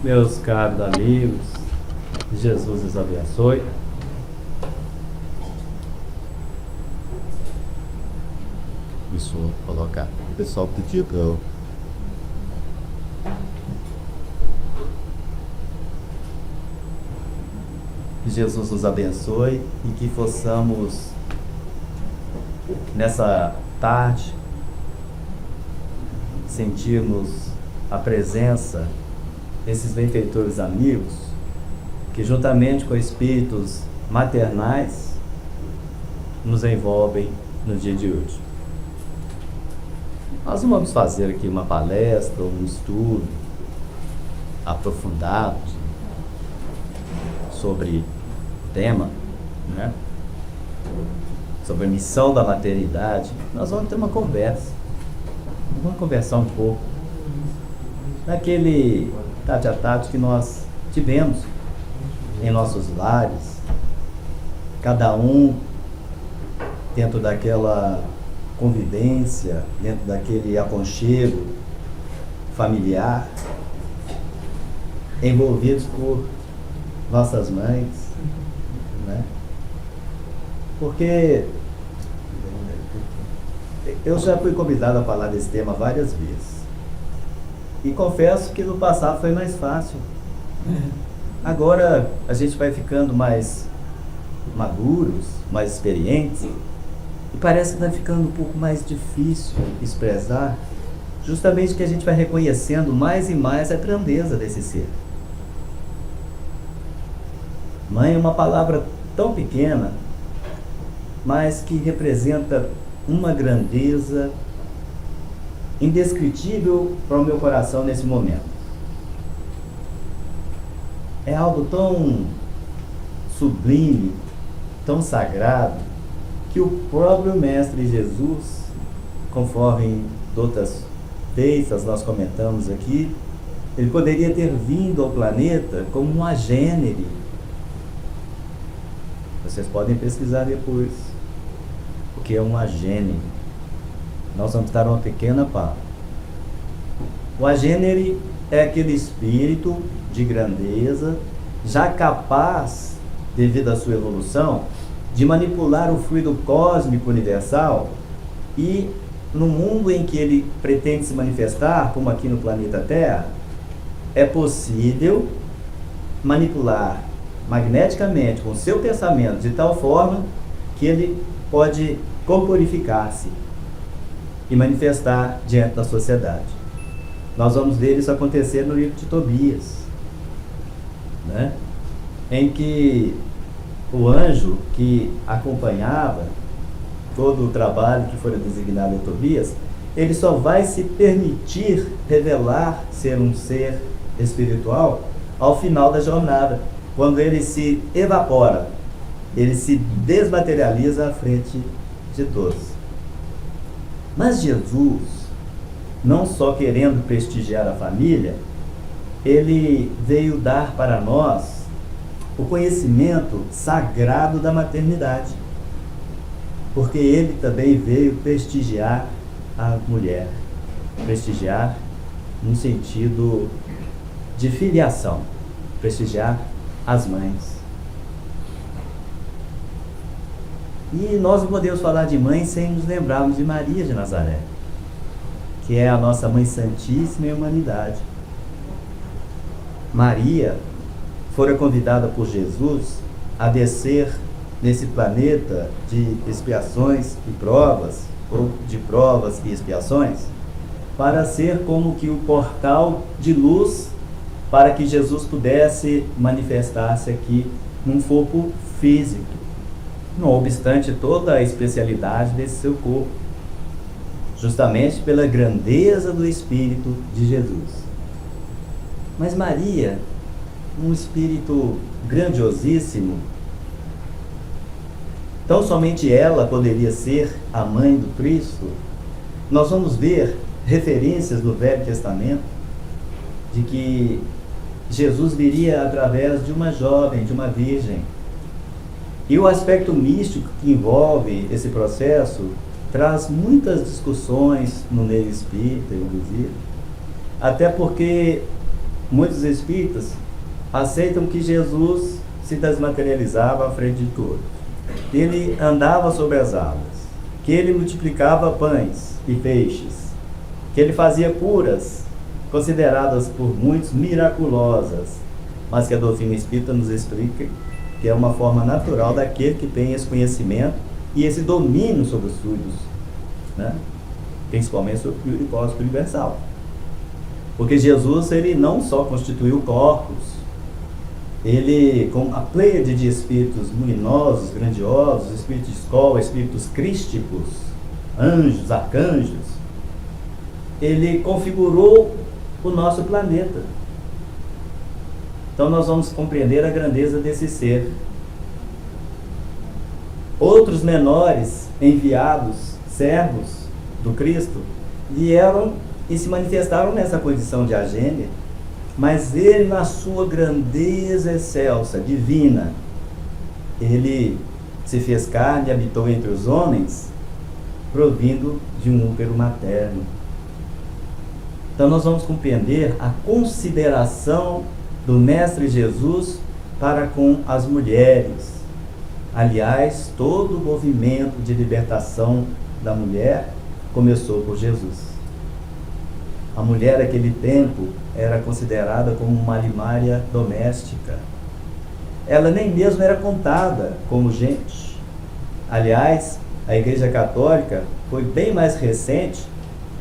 Meus caros amigos, Jesus os abençoe. Isso, colocar. O pessoal pediu. Que Jesus nos abençoe e que possamos, nessa tarde, sentirmos a presença desses benfeitores amigos que, juntamente com espíritos maternais, nos envolvem no dia de hoje. Nós não vamos fazer aqui uma palestra ou um estudo aprofundado sobre o tema, né? Sobre a missão da maternidade. Nós vamos ter uma conversa. Vamos conversar um pouco daquele tete a tete que nós tivemos em nossos lares, cada um dentro daquela convivência, dentro daquele aconchego familiar, envolvidos por nossas mães, né? Porque eu já fui convidado a falar desse tema várias vezes. E confesso que no passado foi mais fácil. Agora a gente vai ficando mais maduros, mais experientes, e parece que vai ficando um pouco mais difícil expressar, justamente que a gente vai reconhecendo mais e mais a grandeza desse ser. Mãe é uma palavra tão pequena, mas que representa uma grandeza indescritível para o meu coração nesse momento. É algo tão sublime, tão sagrado, que o próprio Mestre Jesus, conforme outras vezes nós comentamos aqui, ele poderia ter vindo ao planeta como um agênere. Vocês podem pesquisar depois o que é um agênere. Nós vamos dar uma pequena pausa. O agênere é aquele espírito de grandeza, já capaz, devido à sua evolução, de manipular o fluido cósmico universal, e no mundo em que ele pretende se manifestar, como aqui no planeta Terra, é possível manipular magneticamente com o seu pensamento de tal forma que ele pode corporificar-se e manifestar diante da sociedade. Nós vamos ver isso acontecer no livro de Tobias, né? Em que o anjo que acompanhava todo o trabalho que foi designado em Tobias, ele só vai se permitir revelar ser um ser espiritual ao final da jornada, quando ele se evapora, ele se desmaterializa à frente de todos. Mas Jesus, não só querendo prestigiar a família, ele veio dar para nós o conhecimento sagrado da maternidade, porque ele também veio prestigiar a mulher, prestigiar no sentido de filiação, prestigiar as mães. E nós não podemos falar de mãe sem nos lembrarmos de Maria de Nazaré, que é a nossa Mãe Santíssima e Humanidade. Maria fora convidada por Jesus a descer nesse planeta de expiações e provas, ou de provas e expiações, para ser como que o portal de luz para que Jesus pudesse manifestar-se aqui num corpo físico, não obstante toda a especialidade desse seu corpo, justamente pela grandeza do Espírito de Jesus. Mas Maria, um espírito grandiosíssimo, tão somente ela poderia ser a mãe do Cristo. Nós vamos ver referências no Velho Testamento de que Jesus viria através de uma jovem, de uma virgem. E o aspecto místico que envolve esse processo traz muitas discussões no meio espírita, inclusive, até porque muitos espíritas aceitam que Jesus se desmaterializava à frente de todos, que ele andava sobre as águas, que ele multiplicava pães e peixes, que ele fazia curas consideradas por muitos miraculosas, mas que a doutrina espírita nos explica que é uma forma natural daquele que tem esse conhecimento e esse domínio sobre os fluidos, né? Principalmente sobre o hipócrita universal. Porque Jesus, ele não só constituiu corpos, ele, com a pleiade de espíritos luminosos, grandiosos, espíritos de escola, espíritos crísticos, anjos, arcanjos, ele configurou o nosso planeta. Então nós vamos compreender a grandeza desse ser. Outros menores enviados, servos do Cristo, vieram e se manifestaram nessa condição de agênere, mas ele, na sua grandeza excelsa, divina, ele se fez carne e habitou entre os homens, provindo de um útero materno. Então nós vamos compreender a consideração do Mestre Jesus para com as mulheres. Aliás, todo o movimento de libertação da mulher começou por Jesus. A mulher naquele tempo era considerada como uma alimária doméstica. Ela nem mesmo era contada como gente. Aliás, a Igreja Católica foi bem mais recente,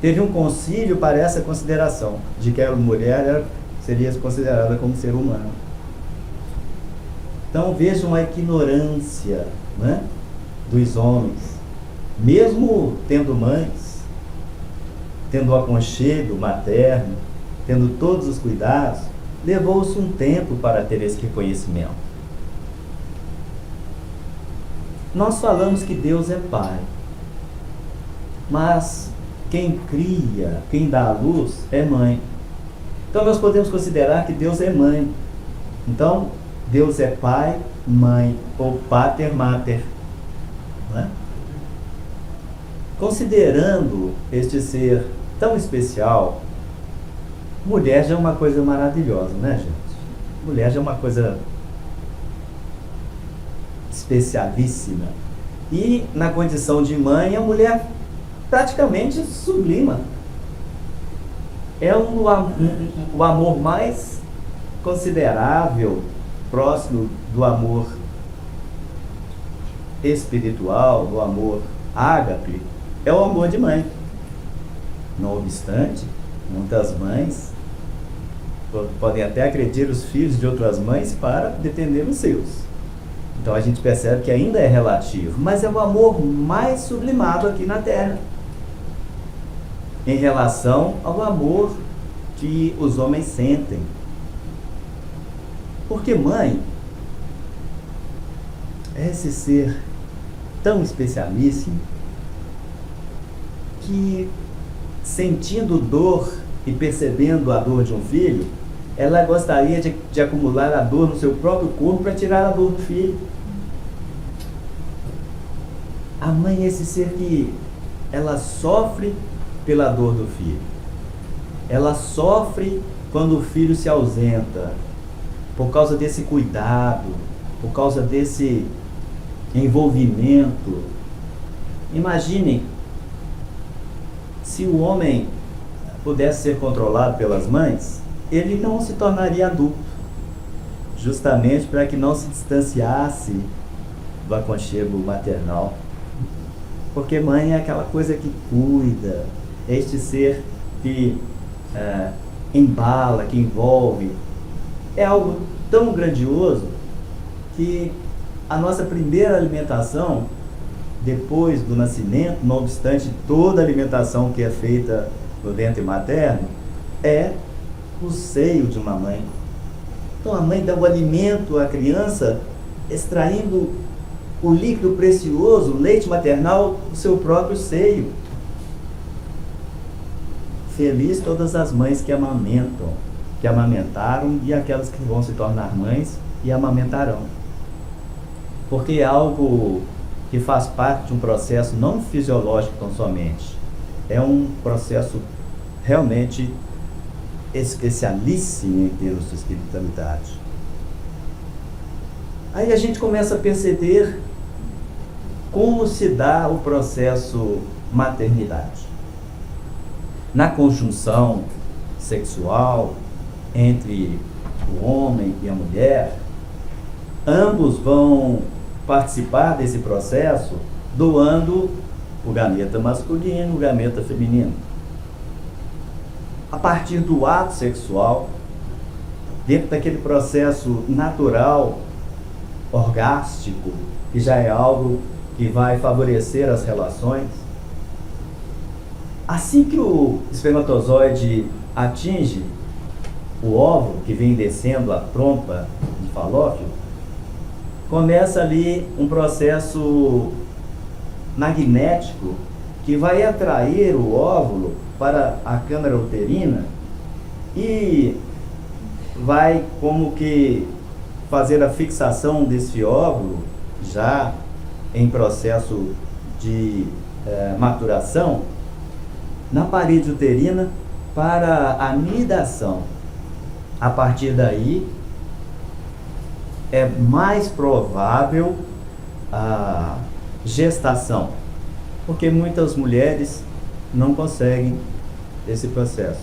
teve um concílio para essa consideração, de que a mulher seria considerada como ser humano. Então vejam a ignorância, né, dos homens, mesmo tendo mães, tendo o aconchego materno, tendo todos os cuidados, levou-se um tempo para ter esse reconhecimento. Nós falamos que Deus é Pai, mas quem cria, quem dá a luz é mãe. Então nós podemos considerar que Deus é mãe. Então, Deus é Pai, Mãe, ou Pater, Mater, né? Considerando este ser tão especial, mulher já é uma coisa maravilhosa, né, gente? Mulher já é uma coisa especialíssima. E na condição de mãe, a mulher praticamente sublima. É o amor mais considerável, próximo do amor espiritual, do amor ágape, é o amor de mãe. Não obstante, muitas mães podem até agredir os filhos de outras mães para defender os seus. Então a gente percebe que ainda é relativo, mas é o amor mais sublimado aqui na Terra, em relação ao amor que os homens sentem. Porque mãe é esse ser tão especialíssimo que, sentindo dor e percebendo a dor de um filho, ela gostaria de acumular a dor no seu próprio corpo para tirar a dor do filho. A mãe é esse ser que ela sofre pela dor do filho. Ela sofre quando o filho se ausenta, por causa desse cuidado, por causa desse envolvimento. Imaginem se o homem pudesse ser controlado pelas mães, ele não se tornaria adulto, justamente para que não se distanciasse do aconchego maternal. Porque mãe é aquela coisa que cuida, é este ser que embala, que envolve. É algo tão grandioso que a nossa primeira alimentação, depois do nascimento, não obstante toda a alimentação que é feita no ventre materno, é o seio de uma mãe. Então a mãe dá o alimento à criança, extraindo o líquido precioso, o leite maternal, do seu próprio seio. Feliz todas as mães que amamentam, que amamentaram, e aquelas que vão se tornar mães e amamentarão. Porque é algo que faz parte de um processo não fisiológico tão somente. É um processo realmente especialíssimo em termos de espiritualidade. Aí a gente começa a perceber como se dá o processo maternidade. Na conjunção sexual entre o homem e a mulher, ambos vão participar desse processo doando o gameta masculino, o gameta feminino. A partir do ato sexual, dentro daquele processo natural, orgástico, que já é algo que vai favorecer as relações, assim que o espermatozoide atinge o óvulo, que vem descendo a trompa de Falópio, começa ali um processo magnético que vai atrair o óvulo para a câmara uterina e vai como que fazer a fixação desse óvulo já em processo de maturação na parede uterina para a nidação. A partir daí é mais provável a gestação, porque muitas mulheres não conseguem esse processo,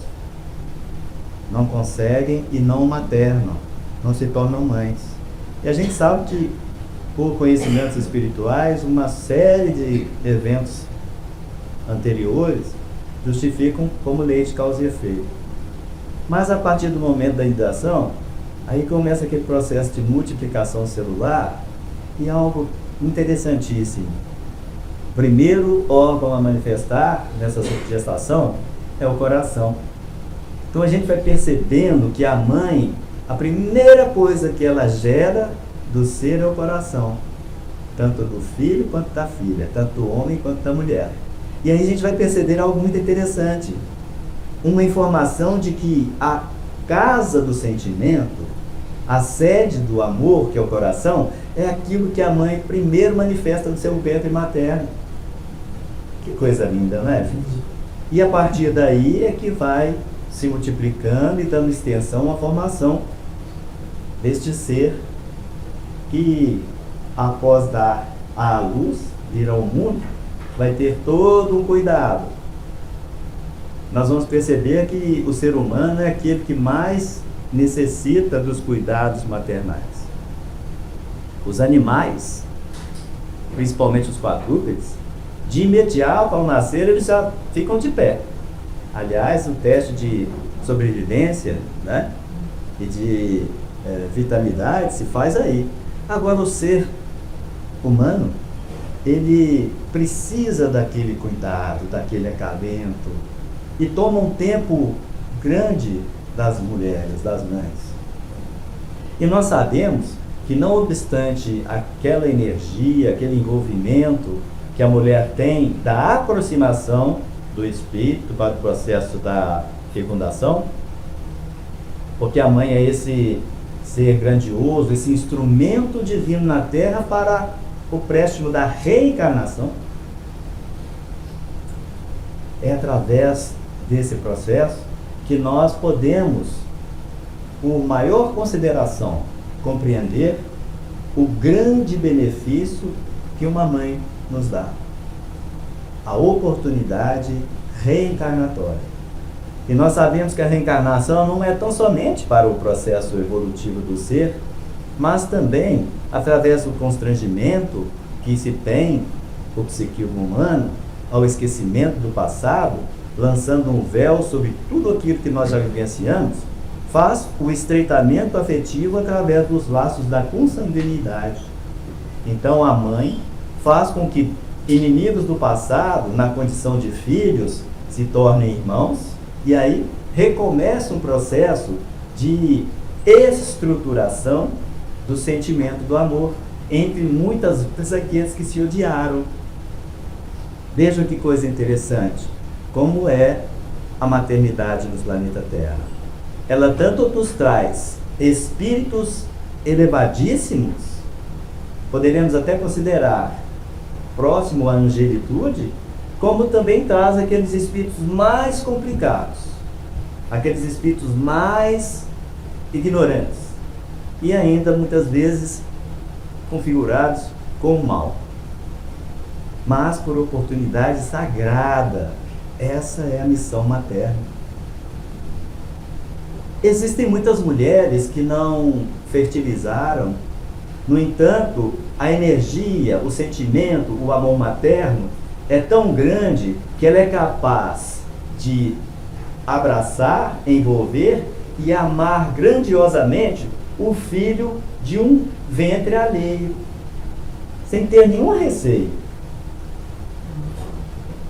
não conseguem e não maternam, não se tornam mães. E a gente sabe que, por conhecimentos espirituais, uma série de eventos anteriores justificam como lei de causa e efeito. Mas a partir do momento da nidação, aí começa aquele processo de multiplicação celular e algo interessantíssimo. O primeiro órgão a manifestar nessa gestação é o coração. Então a gente vai percebendo que a mãe, a primeira coisa que ela gera do ser é o coração, tanto do filho quanto da filha, tanto do homem quanto da mulher. E aí a gente vai perceber algo muito interessante, uma informação de que a casa do sentimento, a sede do amor, que é o coração, é aquilo que a mãe primeiro manifesta no seu ventre materno. Que coisa linda, não é, gente? E a partir daí é que vai se multiplicando e dando extensão à formação deste ser que, após dar à luz, vir ao mundo, vai ter todo um cuidado. Nós vamos perceber que o ser humano é aquele que mais necessita dos cuidados maternais. Os animais, principalmente os quadrúpedes, de imediato ao nascer eles já ficam de pé. Aliás, o teste de sobrevivência, né, e de vitalidade se faz aí. Agora, o ser humano, ele precisa daquele cuidado, daquele acalento, e toma um tempo grande das mulheres, das mães. E nós sabemos que, não obstante aquela energia, aquele envolvimento que a mulher tem da aproximação do espírito para o processo da fecundação, porque a mãe é esse ser grandioso, esse instrumento divino na Terra para o préstimo da reencarnação, é através desse processo que nós podemos, com maior consideração, compreender o grande benefício que uma mãe nos dá, a oportunidade reencarnatória. E nós sabemos que a reencarnação não é tão somente para o processo evolutivo do ser, mas também através do constrangimento que se tem o psiquismo humano ao esquecimento do passado, lançando um véu sobre tudo aquilo que nós já vivenciamos, faz o estreitamento afetivo através dos laços da consanguinidade. Então a mãe faz com que inimigos do passado, na condição de filhos, se tornem irmãos, e aí recomeça um processo de estruturação do sentimento do amor entre muitas vezes aqueles que se odiaram. Vejam que coisa interessante, como é a maternidade no planeta Terra. Ela tanto nos traz espíritos elevadíssimos, poderemos até considerar próximo à angelitude, como também traz aqueles espíritos mais complicados, aqueles espíritos mais ignorantes e ainda muitas vezes configurados com o mal, mas por oportunidade sagrada. Essa é a missão materna. Existem muitas mulheres que não fertilizaram, no entanto, a energia, o sentimento, o amor materno é tão grande que ela é capaz de abraçar, envolver e amar grandiosamente o filho de um ventre alheio, sem ter nenhum receio.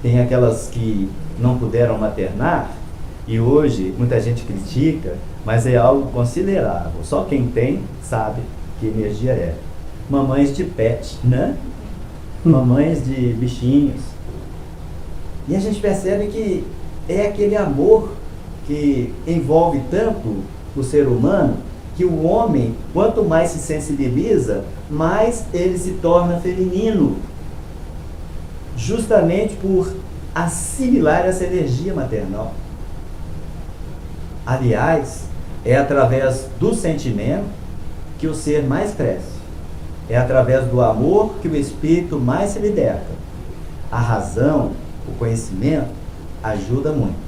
Tem aquelas que não puderam maternar, e hoje muita gente critica, mas é algo considerável. Só quem tem sabe que energia é. Mamães de pet, né? Mamães de bichinhos. E a gente percebe que é aquele amor que envolve tanto o ser humano, que o homem, quanto mais se sensibiliza, mais ele se torna feminino, justamente por assimilar essa energia maternal. Aliás, é através do sentimento que o ser mais cresce. É através do amor que o espírito mais se liberta. A razão, o conhecimento, ajuda muito.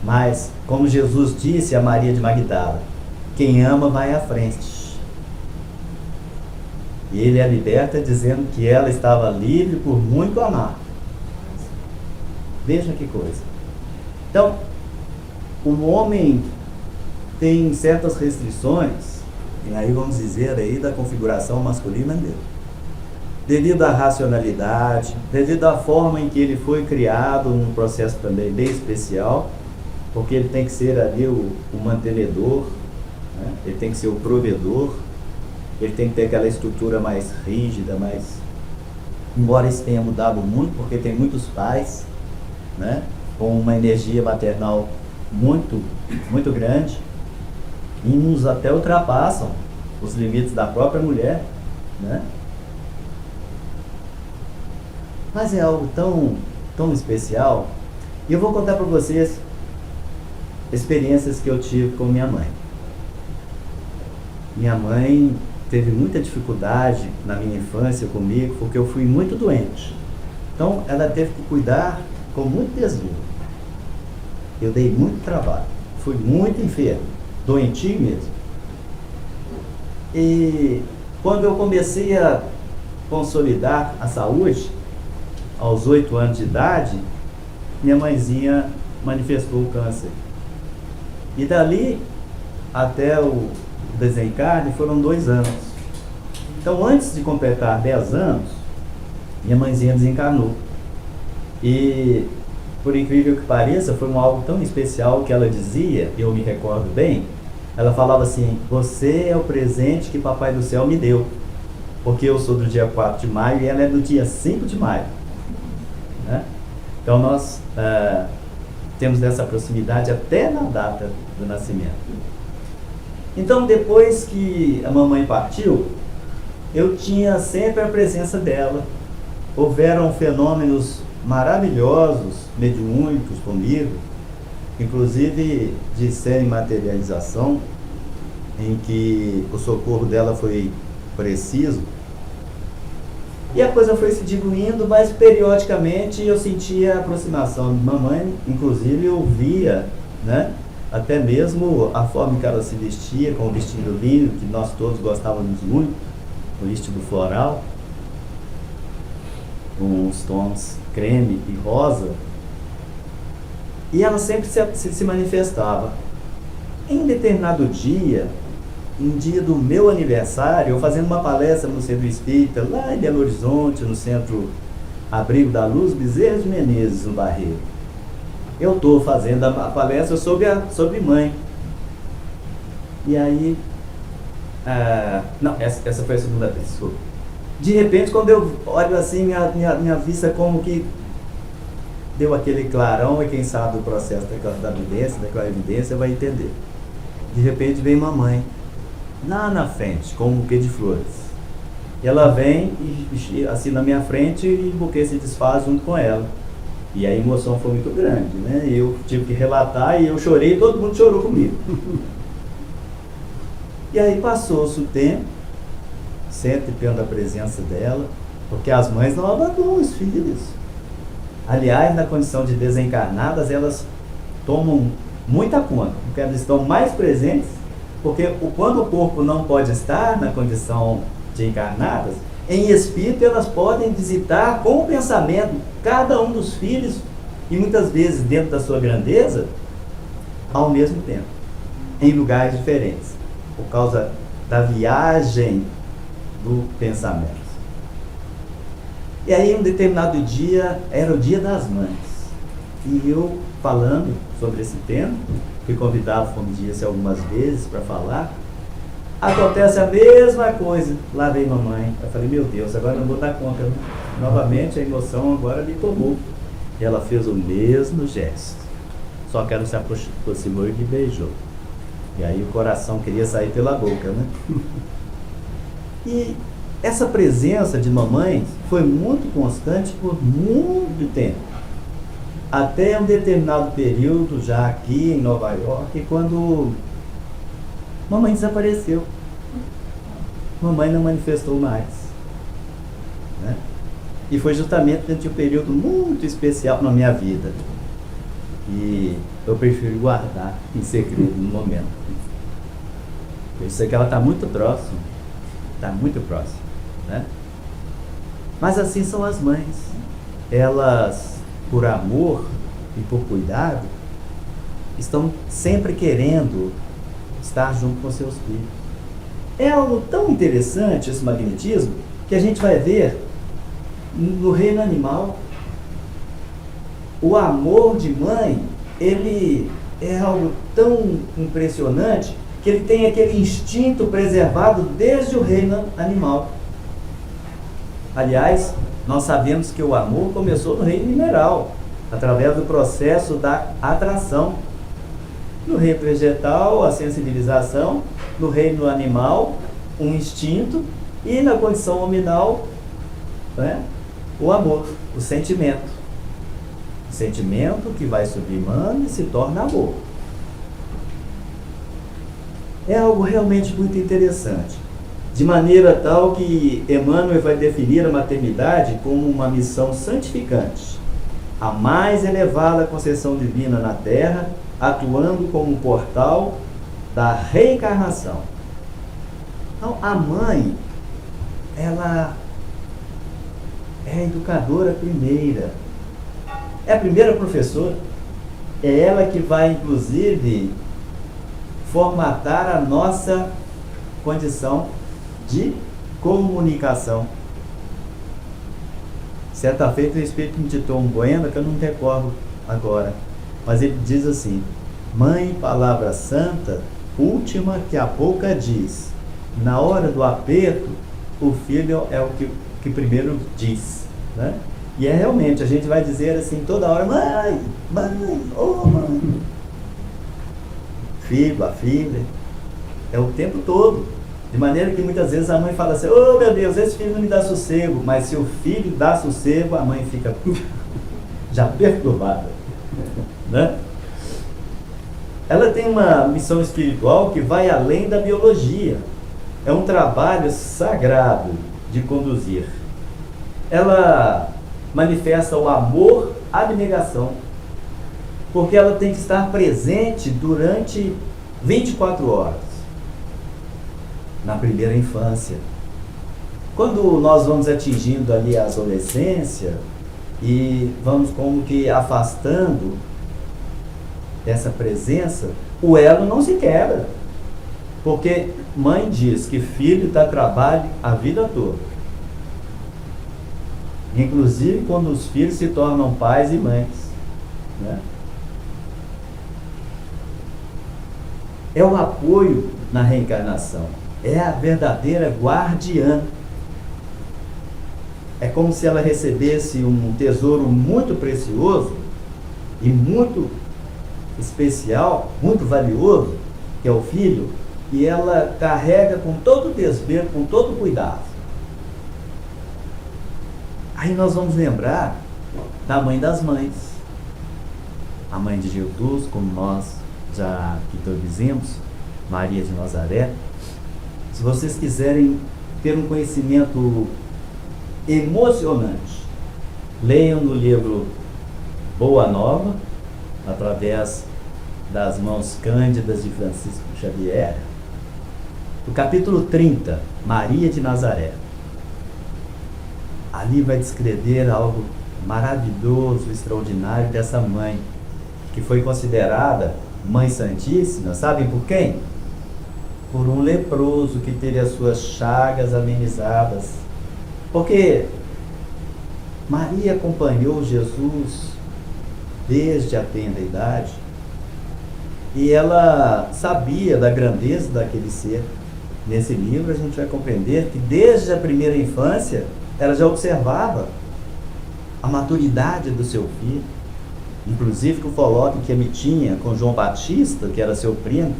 Mas, como Jesus disse a Maria de Magdala, quem ama vai à frente. E ele a liberta dizendo que ela estava livre por muito amar. Veja que coisa. Então, o homem tem certas restrições, e aí vamos dizer aí da configuração masculina dele, devido à racionalidade, devido à forma em que ele foi criado, num processo também bem especial, porque ele tem que ser ali o mantenedor, né? Ele tem que ser o provedor, ele tem que ter aquela estrutura mais rígida, mais... Embora isso tenha mudado muito, porque tem muitos pais, né, com uma energia maternal muito, muito grande, e uns até ultrapassam os limites da própria mulher, né? Mas é algo tão, tão especial. E eu vou contar para vocês experiências que eu tive com minha mãe. Minha mãe teve muita dificuldade na minha infância comigo, porque eu fui muito doente. Então, ela teve que cuidar com muito desvio. Eu dei muito trabalho. Fui muito enfermo, doentinho mesmo. E quando eu comecei a consolidar a saúde, aos 8 anos de idade, minha mãezinha manifestou o câncer. E dali até o desencarne foram 2 anos. Então, antes de completar 10 anos, minha mãezinha desencarnou. E, por incrível que pareça, foi algo tão especial que ela dizia, e eu me recordo bem. Ela falava assim: você é o presente que Papai do Céu me deu, porque eu sou do dia 4 de maio e ela é do dia 5 de maio, né? Então nós temos dessa proximidade até na data do nascimento. Então, depois que a mamãe partiu, eu tinha sempre a presença dela. Houveram fenômenos maravilhosos, mediúnicos comigo, inclusive de semi-materialização, em que o socorro dela foi preciso. E a coisa foi se diluindo, mas periodicamente eu sentia a aproximação de mamãe, inclusive eu via, né, até mesmo a forma que ela se vestia, com o vestido lindo, que nós todos gostávamos muito, o vestido floral, com os tons creme e rosa. E ela sempre se manifestava. Em determinado dia, um dia do meu aniversário, eu fazendo uma palestra no Centro Espírita, lá em Belo Horizonte, no Centro Abrigo da Luz, Bezerra de Menezes, no Barreiro. Eu estou fazendo a palestra sobre mãe. E aí... não, essa foi a segunda vez, desculpa. De repente, quando eu olho assim, minha vista como que deu aquele clarão, e quem sabe o processo daquela evidência vai entender. De repente vem mamãe, lá na frente, com um buquê de flores. E ela vem, e assim na minha frente, e o buquê se desfaz junto com ela. E a emoção foi muito grande, né? Eu tive que relatar e eu chorei e todo mundo chorou comigo. E aí passou-se o tempo, sempre tendo a presença dela, porque as mães não abandonam os filhos. Aliás, na condição de desencarnadas, elas tomam muita conta, porque elas estão mais presentes, porque quando o corpo não pode estar na condição de encarnadas, em espírito elas podem visitar com o pensamento cada um dos filhos, e muitas vezes dentro da sua grandeza, ao mesmo tempo, em lugares diferentes, por causa da viagem do pensamento. E aí, um determinado dia, era o Dia das Mães, e eu falando sobre esse tema, fui convidado, como disse, algumas vezes para falar. Acontece a mesma coisa. Lá vem mamãe. Eu falei, meu Deus, agora não vou dar conta. Novamente a emoção agora me tomou. E ela fez o mesmo gesto. Só que ela se aproximou e me beijou. E aí o coração queria sair pela boca, né? E essa presença de mamãe foi muito constante por muito tempo. Até um determinado período, já aqui em Nova York, quando mamãe desapareceu. Mamãe não manifestou mais, né? E foi justamente dentro de um período muito especial na minha vida. E eu prefiro guardar em segredo no momento. Eu sei que ela está muito próxima. Está muito próxima, né? Mas assim são as mães. Elas, por amor e por cuidado, estão sempre querendo estar junto com seus filhos. É algo tão interessante esse magnetismo, que a gente vai ver no reino animal. O amor de mãe, ele é algo tão impressionante, que ele tem aquele instinto preservado desde o reino animal. Aliás, nós sabemos que o amor começou no reino mineral, através do processo da atração. No reino vegetal, a sensibilização. No reino animal, um instinto. E na condição hominal, né, o amor, o sentimento. O sentimento que vai sublimando e se torna amor. É algo realmente muito interessante. De maneira tal que Emmanuel vai definir a maternidade como uma missão santificante, a mais elevada concessão divina na Terra, atuando como um portal da reencarnação. Então, a mãe, ela é a educadora primeira, é a primeira professora, é ela que vai, inclusive, formatar a nossa condição de comunicação. Certa feita, o Espírito me ditou um poema que eu não recordo agora, mas ele diz assim: mãe, palavra santa, última que a boca diz, na hora do aperto, o filho é o que primeiro diz, né? E é realmente, a gente vai dizer assim toda hora: mãe, mãe, oh mãe. Filho, a filha, é o tempo todo. De maneira que muitas vezes a mãe fala assim: oh meu Deus, esse filho não me dá sossego. Mas se o filho dá sossego, a mãe fica já perturbada, né? Ela tem uma missão espiritual que vai além da biologia. É um trabalho sagrado de conduzir. Ela manifesta o amor, a abnegação, porque ela tem que estar presente durante 24 horas. Na primeira infância. Quando nós vamos atingindo ali a adolescência e vamos como que afastando dessa presença, o elo não se quebra. Porque mãe diz que filho dá trabalho a vida toda. Inclusive quando os filhos se tornam pais e mães, né? É o apoio na reencarnação. É a verdadeira guardiã. É como se ela recebesse um tesouro muito precioso e muito especial, muito valioso, que é o filho, e ela carrega com todo desvelo, com todo cuidado. Aí nós vamos lembrar da mãe das mães, a mãe de Jesus, como nós já introduzimos, Maria de Nazaré. Se vocês quiserem ter um conhecimento emocionante, leiam no livro Boa Nova, através das mãos cândidas de Francisco Xavier, o capítulo 30, Maria de Nazaré. Ali vai descrever algo maravilhoso, extraordinário dessa mãe, que foi considerada Mãe Santíssima, sabem por quem? Por um leproso que teve as suas chagas amenizadas. Porque Maria acompanhou Jesus desde a tenra idade e ela sabia da grandeza daquele ser. Nesse livro a gente vai compreender que desde a primeira infância ela já observava a maturidade do seu filho, inclusive que o coloque que ele tinha com João Batista, que era seu primo,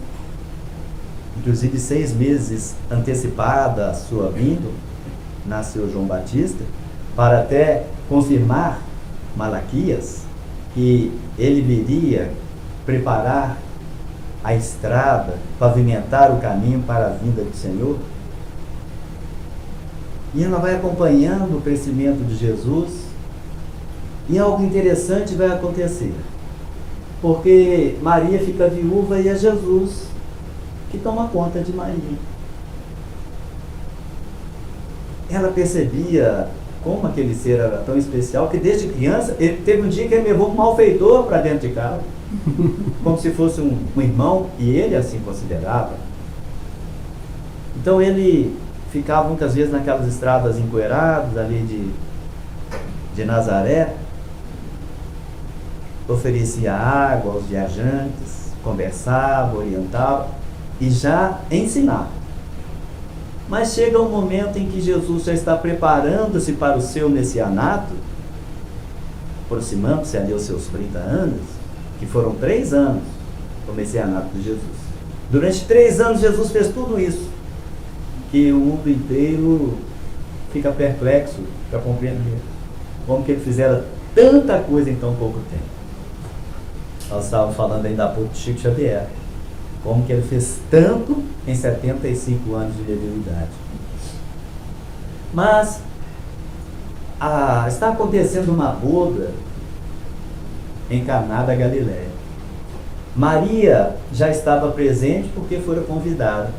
inclusive 6 meses antecipada a sua vinda, nasceu João Batista, para até confirmar Malaquias, que ele viria preparar a estrada, pavimentar o caminho para a vinda do Senhor. E ela vai acompanhando o crescimento de Jesus, e algo interessante vai acontecer, porque Maria fica viúva e é Jesus que toma conta de Maria. Ela percebia como aquele ser era tão especial, que desde criança, ele teve um dia que ele levou um malfeitor para dentro de casa, como se fosse um irmão, e ele assim considerava. Então ele ficava muitas vezes naquelas estradas empoeiradas ali de Nazaré, oferecia água aos viajantes, conversava, orientava e já ensinava. Mas chega um momento em que Jesus já está preparando-se para o seu messianato, aproximando-se ali aos seus 30 anos, que foram 3 anos o messianato de Jesus. Durante 3 anos Jesus fez tudo isso, que o mundo inteiro fica perplexo para compreender. Como que ele fizera tanta coisa em tão pouco tempo. Nós estávamos falando ainda há pouco de Chico Xavier. Como que ele fez tanto em 75 anos de idade. Mas está acontecendo uma boda em Caná da Galileia. Maria já estava presente porque fora convidada.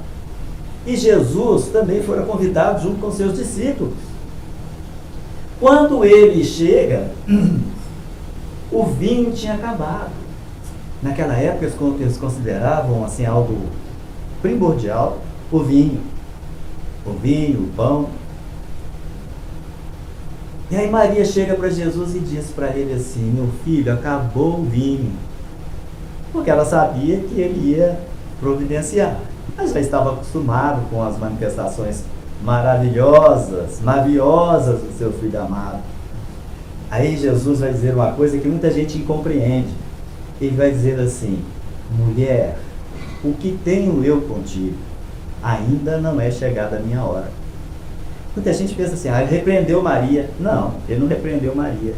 E Jesus também fora convidado junto com seus discípulos. Quando ele chega, o vinho tinha acabado. Naquela época eles consideravam assim algo primordial o vinho, o pão. E aí Maria chega para Jesus e diz para ele assim: meu filho, acabou o vinho. Porque ela sabia que ele ia providenciar. Mas já estava acostumado com as manifestações maravilhosas, maviosas do seu filho amado. Aí Jesus vai dizer uma coisa que muita gente incompreende. Ele vai dizer assim: mulher, o que tenho eu contigo? Ainda não é chegada a minha hora. Muita gente pensa assim: ele repreendeu Maria. Não, ele não repreendeu Maria.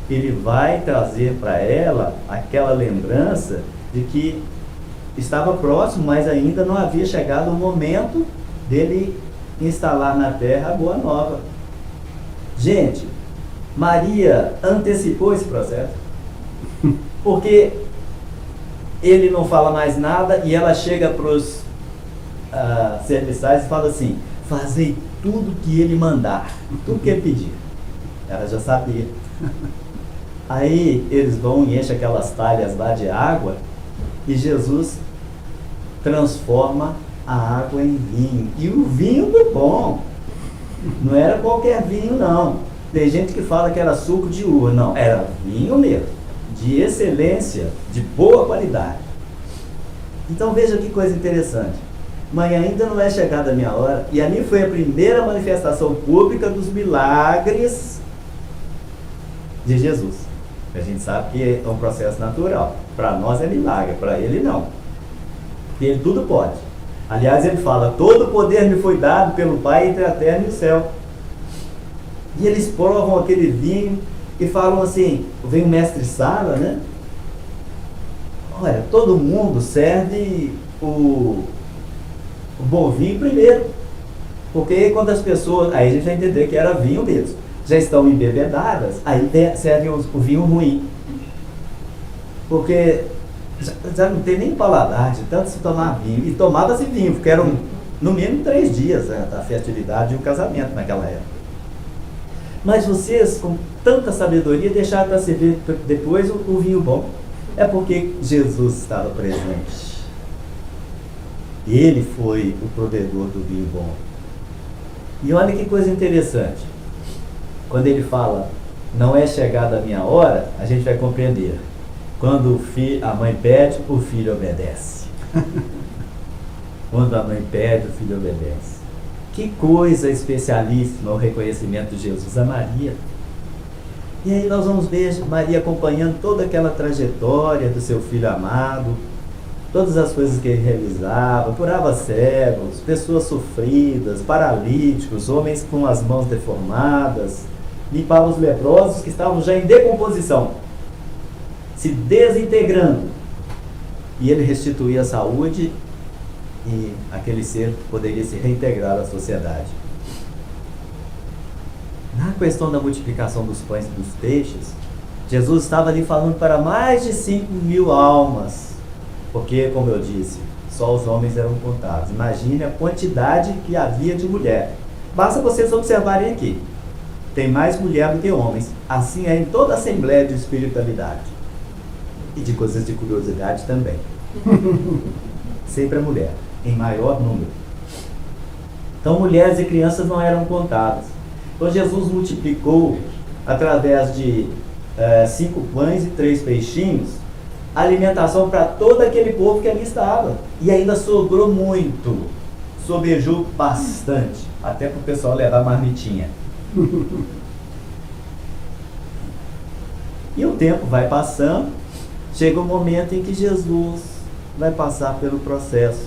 Ele vai trazer para ela aquela lembrança de que estava próximo, mas ainda não havia chegado o momento dele instalar na terra a boa nova. Gente, Maria antecipou esse processo, porque ele não fala mais nada e ela chega para os serviçais e fala assim: fazei tudo que ele mandar, tudo que ele pedir. Ela já sabia. Aí eles vão e enchem aquelas talhas lá de água e Jesus transforma a água em vinho. E o vinho do bom. Não era qualquer vinho, não. Tem gente que fala que era suco de uva. Não, era vinho mesmo, de excelência, de boa qualidade. Então veja que coisa interessante. Mãe, ainda não é chegada a minha hora. E ali foi a primeira manifestação pública dos milagres de Jesus. A gente sabe que é um processo natural. Para nós é milagre, para ele não. E ele tudo pode. Aliás, ele fala: todo poder me foi dado pelo Pai entre a terra e o céu. E eles provam aquele vinho e falam assim, vem o mestre Sala, né? Olha, todo mundo serve o bom vinho primeiro. Porque quando as pessoas, aí a gente vai entender que era vinho mesmo, já estão embebedadas, aí serve o vinho ruim. Porque já não tem nem paladar de tanto se tomar vinho. E tomava-se vinho, porque eram no mínimo 3 dias, né, da festividade e o casamento naquela época. Mas vocês, com tanta sabedoria, deixaram para servir depois o vinho bom. É porque Jesus estava presente. Ele foi o provedor do vinho bom. E olha que coisa interessante. Quando ele fala, não é chegada a minha hora, a gente vai compreender. Quando a mãe pede, o filho obedece. Quando a mãe pede, o filho obedece. Que coisa especialíssima o reconhecimento de Jesus a Maria. E aí nós vamos ver Maria acompanhando toda aquela trajetória do seu filho amado, todas as coisas que ele realizava, curava cegos, pessoas sofridas, paralíticos, homens com as mãos deformadas, limpava os leprosos que estavam já em decomposição, se desintegrando. E ele restituía a saúde e aquele ser poderia se reintegrar à sociedade. Na questão da multiplicação dos pães e dos peixes, Jesus estava ali falando para mais de 5.000 almas, porque, como eu disse, só os homens eram contados. Imagine a quantidade que havia de mulher. Basta vocês observarem aqui. Tem mais mulher do que homens. Assim é em toda a assembleia de espiritualidade. E de coisas de curiosidade também. Sempre a mulher, em maior número. Então, mulheres e crianças não eram contadas. Então, Jesus multiplicou, através de 5 pães e 3 peixinhos, a alimentação para todo aquele povo que ali estava. E ainda sobrou muito. Sobejou bastante. Até para o pessoal levar marmitinha. E o tempo vai passando. Chega um momento em que Jesus vai passar pelo processo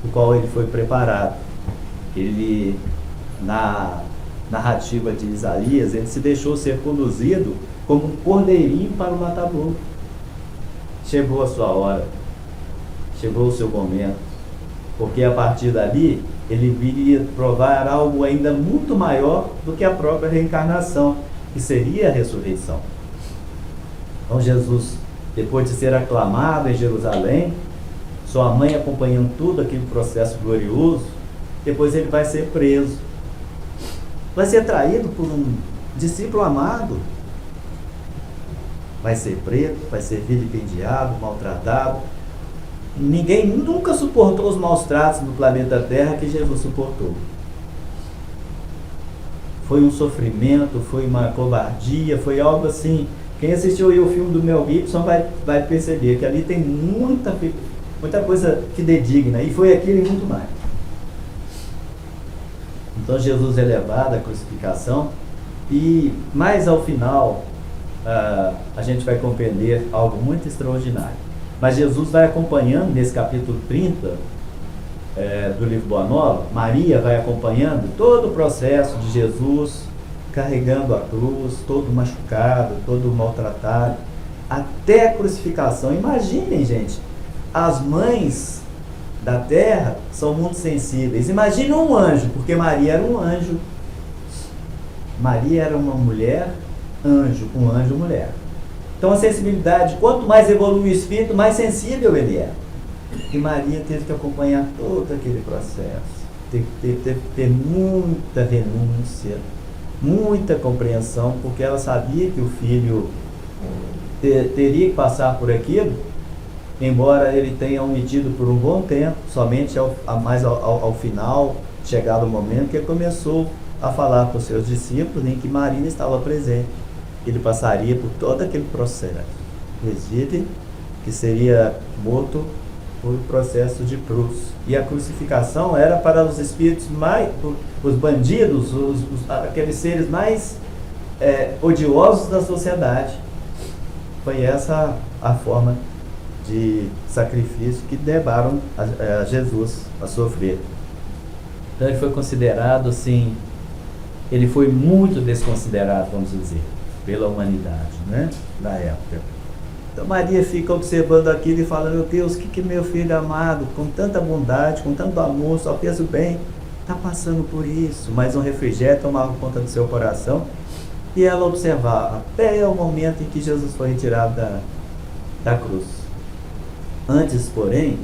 do qual ele foi preparado. Ele, na narrativa de Isaías, ele se deixou ser conduzido como um cordeirinho para o matadouro. Chegou a sua hora, chegou o seu momento, porque a partir dali ele viria provar algo ainda muito maior do que a própria reencarnação, que seria a ressurreição. Então Jesus, depois de ser aclamado em Jerusalém, sua mãe acompanhando tudo aquele processo glorioso, depois ele vai ser preso, vai ser traído por um discípulo amado, vai ser preso, vai ser vilipendiado, maltratado. Ninguém nunca suportou os maus tratos no planeta Terra que Jesus suportou. Foi um sofrimento, foi uma covardia, foi algo assim. Quem assistiu aí o filme do Mel Gibson vai perceber que ali tem muita coisa que dedigna, e foi aquilo e muito mais. Então Jesus é levado à crucificação, e mais ao final a gente vai compreender algo muito extraordinário. Mas Jesus vai acompanhando, nesse capítulo 30 do livro Boa Nova, Maria vai acompanhando todo o processo de Jesus, carregando a cruz, todo machucado, todo maltratado, até a crucificação. Imaginem, gente, as mães da terra são muito sensíveis. Imaginem um anjo, porque Maria era um anjo. Maria era uma mulher anjo, um anjo mulher. Então a sensibilidade, quanto mais evolui o espírito, mais sensível ele é. E Maria teve que acompanhar todo aquele processo, teve que ter muita renúncia, muita compreensão, porque ela sabia que o filho teria que passar por aquilo, embora ele tenha omitido por um bom tempo, somente ao final, chegado o momento que ele começou a falar com os seus discípulos, em que Maria estava presente. Ele passaria por todo aquele processo, inclusive que seria morto por processo de cruz. E a crucificação era para os espíritos mais, os bandidos, aqueles seres mais odiosos da sociedade. Foi essa a forma de sacrifício que levaram a Jesus a sofrer. Então ele foi considerado assim, ele foi muito desconsiderado, vamos dizer. pela humanidade, né, da época. Então Maria fica observando aquilo e fala: meu Deus, que meu filho amado, com tanta bondade, com tanto amor, só fez o bem, está passando por isso. Mas um refrigério tomava conta do seu coração, e ela observava até o momento em que Jesus foi retirado da cruz. Antes, porém,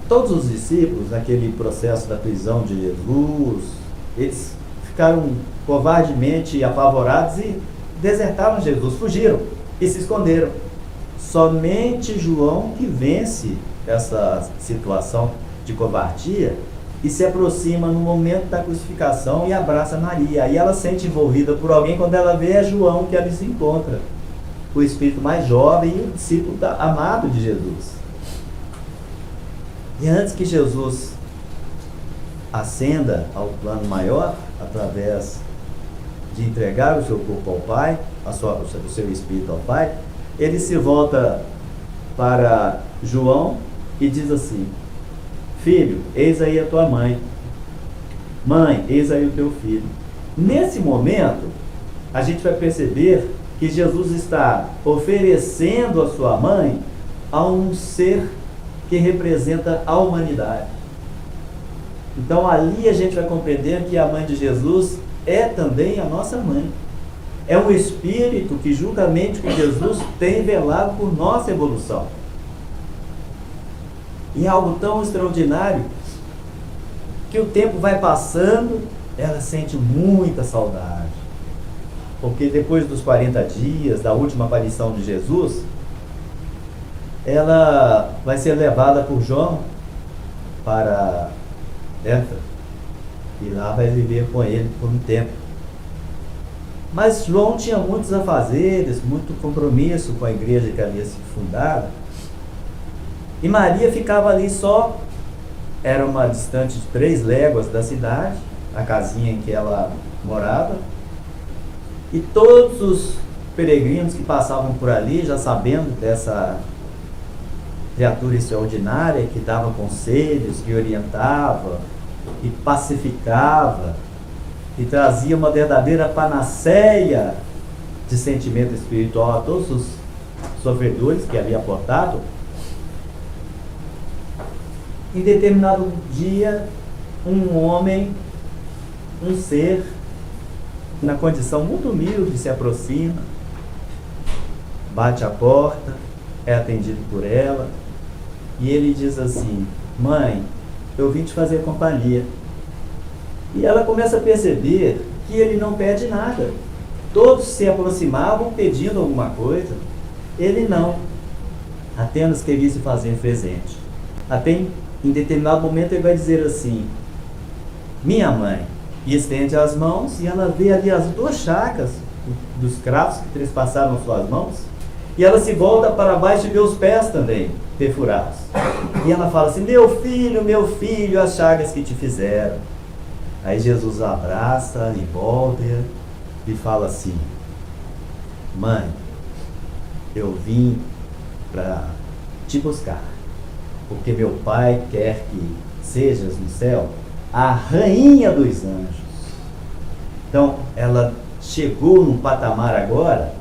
todos os discípulos, naquele processo da prisão de Jesus, eles ficaram covardemente apavorados e desertaram Jesus, fugiram e se esconderam. Somente João que vence essa situação de covardia e se aproxima no momento da crucificação e abraça Maria. Aí ela se sente envolvida por alguém. Quando ela vê, é João que ela se encontra, o espírito mais jovem e o discípulo amado de Jesus. E antes que Jesus ascenda ao plano maior, através de entregar o seu corpo ao Pai, o seu espírito ao Pai, ele se volta para João e diz assim: filho, eis aí a tua mãe. Mãe, eis aí o teu filho. Nesse momento, a gente vai perceber que Jesus está oferecendo a sua mãe a um ser que representa a humanidade. Então ali a gente vai compreender que a mãe de Jesus é também a nossa mãe. É um espírito que, juntamente com Jesus, tem velado por nossa evolução. E é algo tão extraordinário que o tempo vai passando, ela sente muita saudade. Porque depois dos 40 dias, da última aparição de Jesus, ela vai ser levada por João para Éfra, e lá vai viver com ele por um tempo. Mas João tinha muitos afazeres, muito compromisso com a igreja que havia sido fundada, e Maria ficava ali só. Era uma distante de 3 léguas da cidade, a casinha em que ela morava, e todos os peregrinos que passavam por ali, já sabendo dessa criatura extraordinária que dava conselhos, que orientava e pacificava e trazia uma verdadeira panaceia de sentimento espiritual a todos os sofredores que havia aportado. Em determinado dia, um homem, um ser, na condição muito humilde, se aproxima, bate a porta, é atendido por ela, e ele diz assim: mãe, eu vim te fazer companhia. E ela começa a perceber que ele não pede nada. Todos se aproximavam pedindo alguma coisa, ele não, apenas queria se fazer presente. Até em determinado momento ele vai dizer assim: minha mãe, e estende as mãos, e ela vê ali as 2 chagas dos cravos que trespassaram suas mãos, e ela se volta para baixo e vê os pés também perfurados, e ela fala assim: meu filho, as chagas que te fizeram. Aí Jesus a abraça, envolve-a e fala assim: mãe, eu vim para te buscar, porque meu Pai quer que sejas no céu a rainha dos anjos. Então, ela chegou num patamar agora.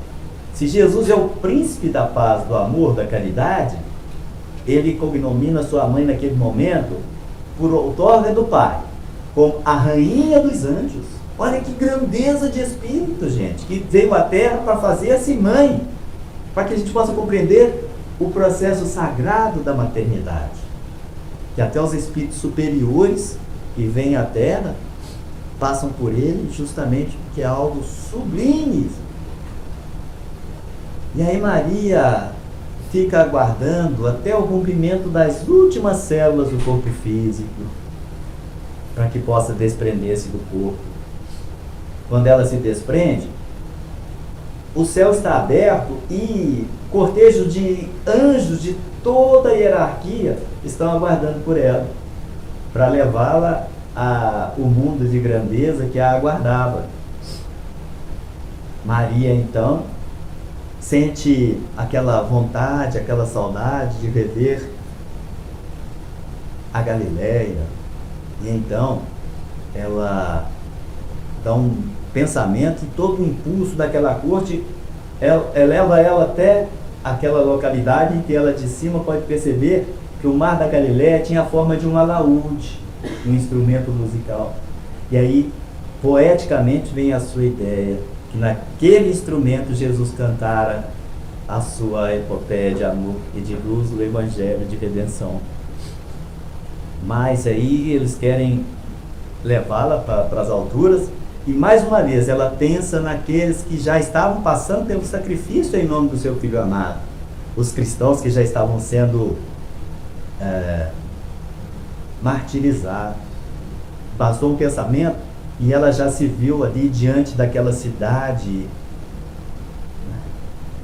Se Jesus é o príncipe da paz, do amor, da caridade, ele cognomina sua mãe naquele momento, por outorga do Pai, como a rainha dos anjos. Olha que grandeza de espírito, gente, que veio à Terra para fazer-se mãe, para que a gente possa compreender o processo sagrado da maternidade, que até os espíritos superiores que vêm à Terra passam por ele, justamente porque é algo sublime. E aí Maria fica aguardando até o rompimento das últimas células do corpo físico, para que possa desprender-se do corpo. Quando ela se desprende, o céu está aberto e cortejo de anjos de toda a hierarquia estão aguardando por ela, para levá-la ao mundo de grandeza que a aguardava. Maria, então, sente aquela vontade, aquela saudade de rever a Galileia, e então ela dá um pensamento e todo o impulso daquela corte eleva ela até aquela localidade em que ela de cima pode perceber que o mar da Galileia tinha a forma de um alaúde, um instrumento musical. E aí, poeticamente, vem a sua ideia que naquele instrumento Jesus cantara a sua epopeia de amor e de luz, o evangelho de redenção. Mas aí eles querem levá-la para as alturas, e mais uma vez ela pensa naqueles que já estavam passando pelo sacrifício em nome do seu Filho amado, os cristãos que já estavam sendo martirizados. Bastou um pensamento e ela já se viu ali diante daquela cidade, né,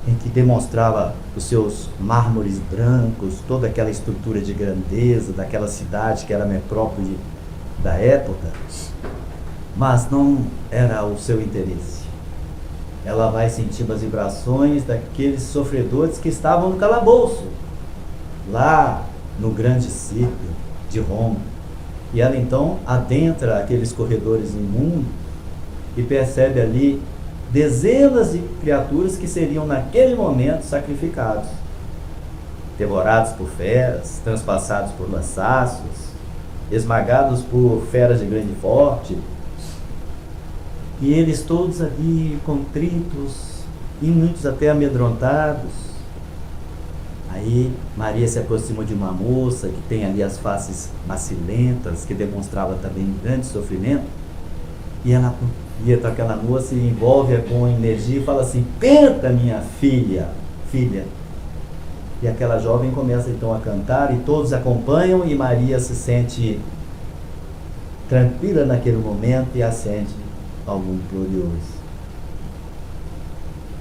em que demonstrava os seus mármores brancos, toda aquela estrutura de grandeza daquela cidade que era a metrópole da época. Mas não era o seu interesse. Ela vai sentir as vibrações daqueles sofredores que estavam no calabouço, lá no grande círculo de Roma. E ela então adentra aqueles corredores imundos e percebe ali dezenas de criaturas que seriam naquele momento sacrificados, devorados por feras, transpassados por lançaços, esmagados por feras de grande porte. E eles todos ali contritos e muitos até amedrontados. Aí Maria se aproxima de uma moça que tem ali as faces macilentas, que demonstrava também grande sofrimento, e ela via aquela moça e envolve-a com energia e fala assim: canta, minha filha. E aquela jovem começa então a cantar e todos acompanham, e Maria se sente tranquila naquele momento e acende ao mundo glorioso.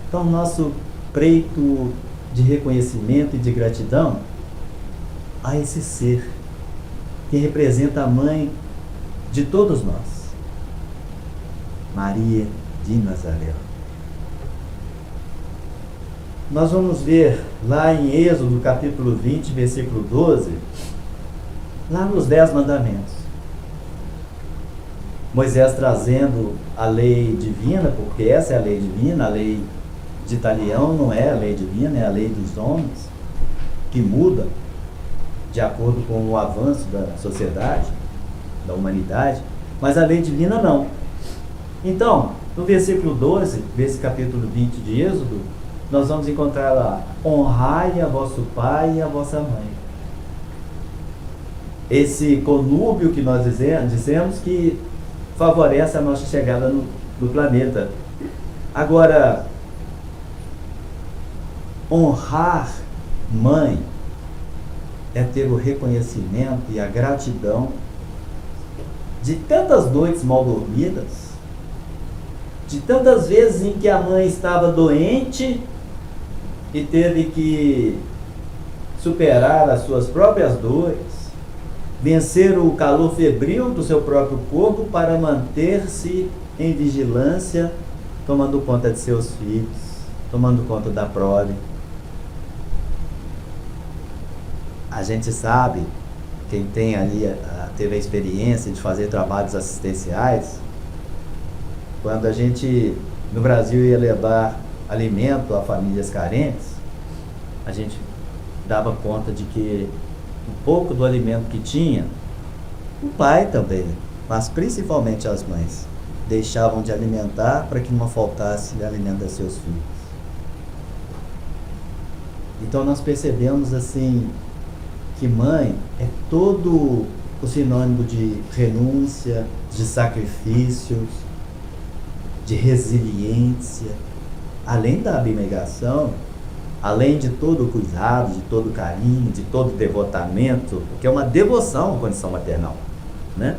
Então, nosso preito de reconhecimento e de gratidão a esse ser que representa a mãe de todos nós, Maria de Nazaré. Nós vamos ver lá em Êxodo capítulo 20, versículo 12, lá nos 10 mandamentos, Moisés trazendo a lei divina, porque essa é a lei divina. A lei de Italião não é a lei divina, é a lei dos homens, que muda de acordo com o avanço da sociedade, da humanidade, mas a lei divina não. Então, no versículo 12, desse capítulo 20 de Êxodo, nós vamos encontrar lá: honrai a vosso pai e a vossa mãe. Esse conúbio que nós dizemos que favorece a nossa chegada no planeta. Agora, honrar mãe é ter o reconhecimento e a gratidão de tantas noites mal dormidas, de tantas vezes em que a mãe estava doente e teve que superar as suas próprias dores, vencer o calor febril do seu próprio corpo para manter-se em vigilância, tomando conta de seus filhos, tomando conta da prole. A gente sabe, quem tem ali, teve a experiência de fazer trabalhos assistenciais, quando a gente no Brasil ia levar alimento a famílias carentes, a gente dava conta de que um pouco do alimento que tinha, o pai também, mas principalmente as mães, deixavam de alimentar para que não faltasse alimento a seus filhos. Então nós percebemos assim que mãe é todo o sinônimo de renúncia, de sacrifícios, de resiliência, além da abnegação, além de todo o cuidado, de todo o carinho, de todo o devotamento, porque é uma devoção à condição maternal, né?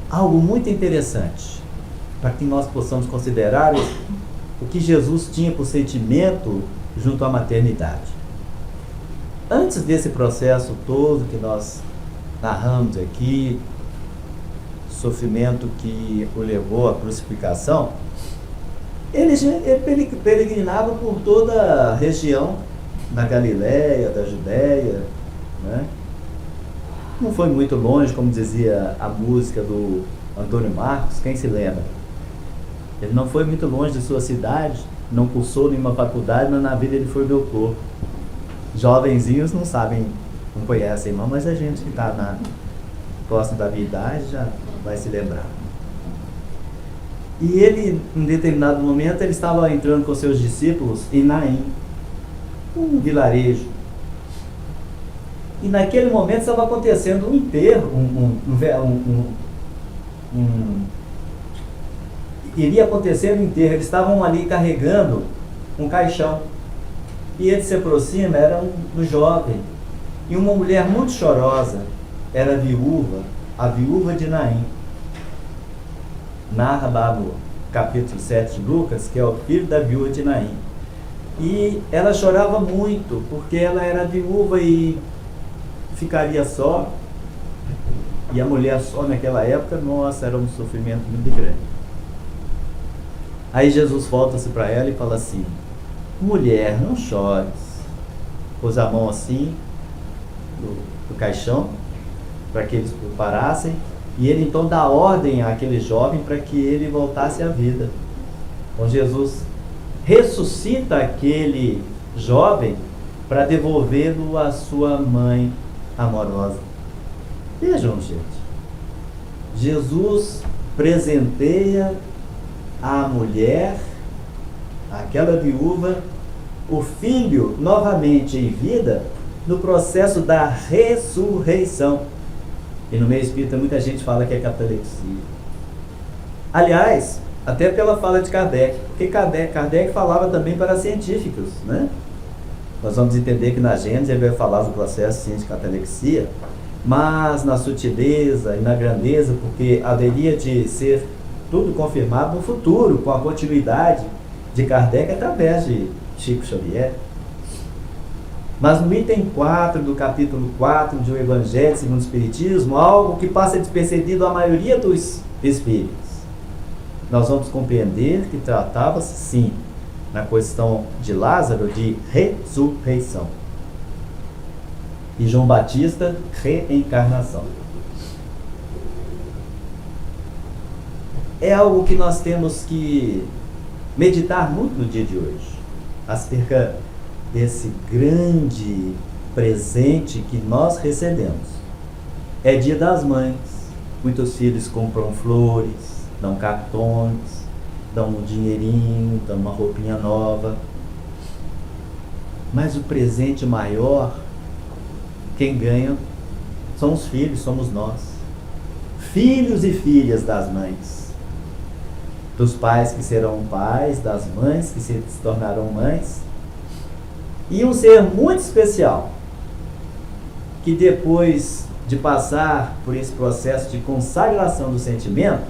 Algo muito interessante para que nós possamos considerar o que Jesus tinha por sentimento junto à maternidade. Antes desse processo todo que nós narramos aqui, sofrimento que o levou à crucificação, ele peregrinava por toda a região da Galileia, da Judéia, né? Não foi muito longe, como dizia a música do Antônio Marcos, quem se lembra? Ele não foi muito longe de sua cidade, não cursou nenhuma faculdade, mas na vida ele foi doutor. Jovenzinhos não sabem, não conhecem, irmão, mas a gente que está próximo da minha idade já vai se lembrar. E ele, em determinado momento, ele estava entrando com seus discípulos em Naim, um vilarejo. E naquele momento estava acontecendo um enterro, iria acontecer um enterro. Eles estavam ali carregando um caixão. E ele se aproxima, era um jovem. E uma mulher muito chorosa, era viúva, a viúva de Naim. Narra lá no capítulo 7 de Lucas, que é o filho da viúva de Naim. E ela chorava muito, porque ela era viúva e ficaria só. E a mulher só naquela época, nossa, era um sofrimento muito grande. Aí Jesus volta-se para ela e fala assim: mulher, não chores. Pôs a mão assim do caixão para que eles parassem, e ele então dá ordem àquele jovem para que ele voltasse à vida. Então Jesus ressuscita aquele jovem para devolvê-lo à sua mãe amorosa. Vejam, gente, Jesus presenteia a mulher, aquela viúva, o filho novamente em vida no processo da ressurreição. E no meio espírita muita gente fala que é catalepsia. Aliás, até pela fala de Kardec, porque Kardec falava também para científicos, né? Nós vamos entender que na Gênesis ele vai falar do processo de catalepsia, mas na sutileza e na grandeza, porque haveria de ser tudo confirmado no futuro, com a continuidade de Kardec através de Chico Xavier. Mas no item 4 do capítulo 4 de O Evangelho segundo o Espiritismo, algo que passa despercebido à maioria dos espíritos, nós vamos compreender que tratava-se sim, na questão de Lázaro, de ressurreição. E João Batista, reencarnação. É algo que nós temos que meditar muito no dia de hoje, acerca desse grande presente que nós recebemos. É Dia das Mães. Muitos filhos compram flores, dão cartões, dão um dinheirinho, dão uma roupinha nova. Mas o presente maior, quem ganha são os filhos, somos nós. Filhos e filhas das mães. Dos pais que serão pais, das mães que se tornarão mães. E um ser muito especial, que depois de passar por esse processo de consagração do sentimento,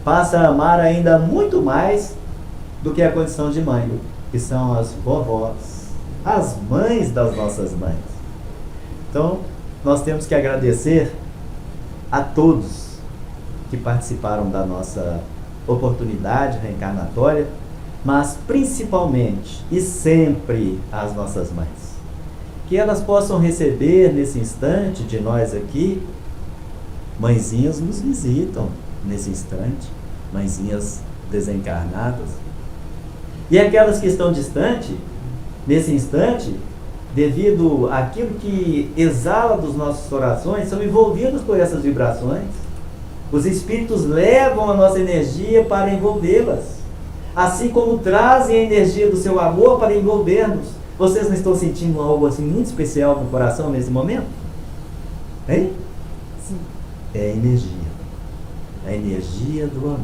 passa a amar ainda muito mais do que a condição de mãe, que são as vovós, as mães das nossas mães. Então, nós temos que agradecer a todos que participaram da nossa oportunidade reencarnatória, mas principalmente e sempre as nossas mães. Que elas possam receber nesse instante de nós aqui. Mãezinhas nos visitam nesse instante, mãezinhas desencarnadas. E aquelas que estão distantes, nesse instante, devido àquilo que exala dos nossos corações, são envolvidos por essas vibrações. Os espíritos levam a nossa energia para envolvê-las, assim como trazem a energia do seu amor para envolver-nos. Vocês não estão sentindo algo assim muito especial no coração nesse momento? Hein? Sim. É a energia do amor.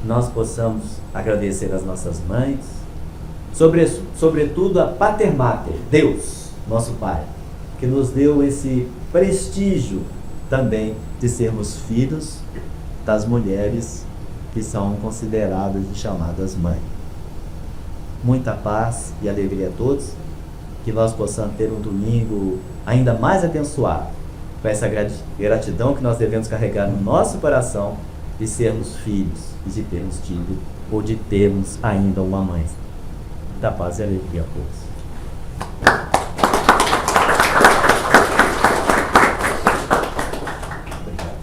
Nós possamos agradecer às nossas mães, sobretudo a Pater Mater, Deus, nosso Pai, que nos deu esse prestígio também de sermos filhos das mulheres que são consideradas e chamadas mãe. Muita paz e alegria a todos, que nós possamos ter um domingo ainda mais abençoado, com essa gratidão que nós devemos carregar no nosso coração de sermos filhos e de termos tido, ou de termos ainda uma mãe. Da paz e alegria a todos.